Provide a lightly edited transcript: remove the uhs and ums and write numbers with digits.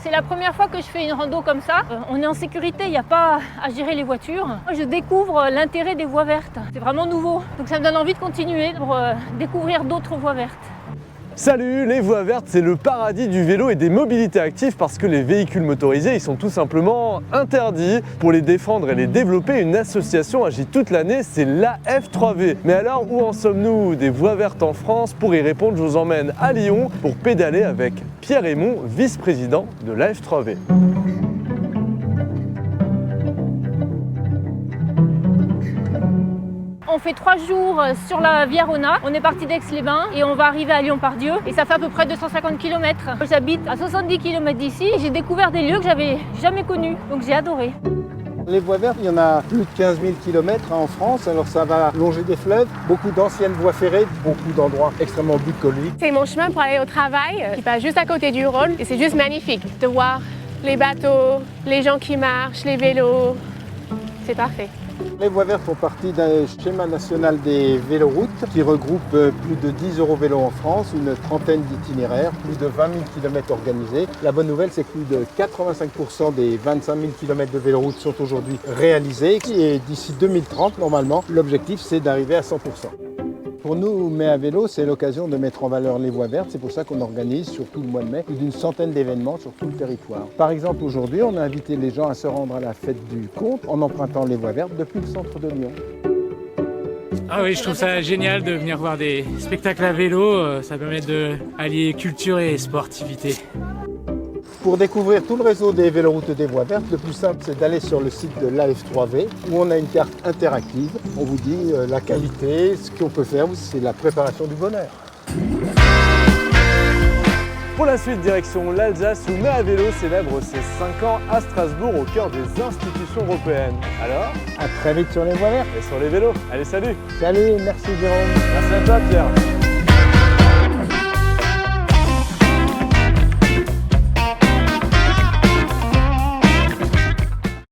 C'est la première fois que je fais une rando comme ça. On est en sécurité, il n'y a pas à gérer les voitures. Moi, je découvre l'intérêt des voies vertes. C'est vraiment nouveau. Donc ça me donne envie de continuer pour découvrir d'autres voies vertes. Salut, les voies vertes, c'est le paradis du vélo et des mobilités actives parce que les véhicules motorisés, ils sont tout simplement interdits. Pour les défendre et les développer, une association agit toute l'année, c'est l'AF3V. Mais alors, où en sommes-nous des voies vertes en France? Pour y répondre, je vous emmène à Lyon pour pédaler avec Pierre Raymond, vice-président de l'AF3V. On fait 3 jours sur la Via Rona. On est parti d'Aix-les-Bains et on va arriver à Lyon-Pardieu. Et ça fait à peu près 250 km. J'habite à 70 km d'ici et j'ai découvert des lieux que j'avais jamais connus. Donc j'ai adoré. Les voies vertes, il y en a plus de 15 000 km en France, alors ça va longer des fleuves, beaucoup d'anciennes voies ferrées, beaucoup d'endroits extrêmement bucoliques. C'est mon chemin pour aller au travail, qui passe juste à côté du Rhône, et c'est juste magnifique de voir les bateaux, les gens qui marchent, les vélos, c'est parfait. Les voies vertes font partie d'un schéma national des véloroutes qui regroupe plus de 10 Eurovélos en France, une trentaine d'itinéraires, plus de 20 000 km organisés. La bonne nouvelle, c'est que plus de 85% des 25 000 km de véloroutes sont aujourd'hui réalisés et d'ici 2030, normalement, l'objectif c'est d'arriver à 100%. Pour nous, Mais à vélo, c'est l'occasion de mettre en valeur les voies vertes. C'est pour ça qu'on organise, sur tout le mois de mai, plus d'une centaine d'événements sur tout le territoire. Par exemple, aujourd'hui, on a invité les gens à se rendre à la fête du Comte en empruntant les voies vertes depuis le centre de Lyon. Ah oui, je trouve ça génial de venir voir des spectacles à vélo. Ça permet d'allier culture et sportivité. Pour découvrir tout le réseau des véloroutes et des voies vertes, le plus simple, c'est d'aller sur le site de l'AF3V où on a une carte interactive. On vous dit la qualité, ce qu'on peut faire, c'est la préparation du bonheur. Pour la suite, direction l'Alsace où Mais à vélo célèbre ses 5 ans à Strasbourg au cœur des institutions européennes. Alors, À très vite sur les voies vertes. et sur les vélos. Allez, salut! Salut, merci Jérôme. Merci à toi, Pierre.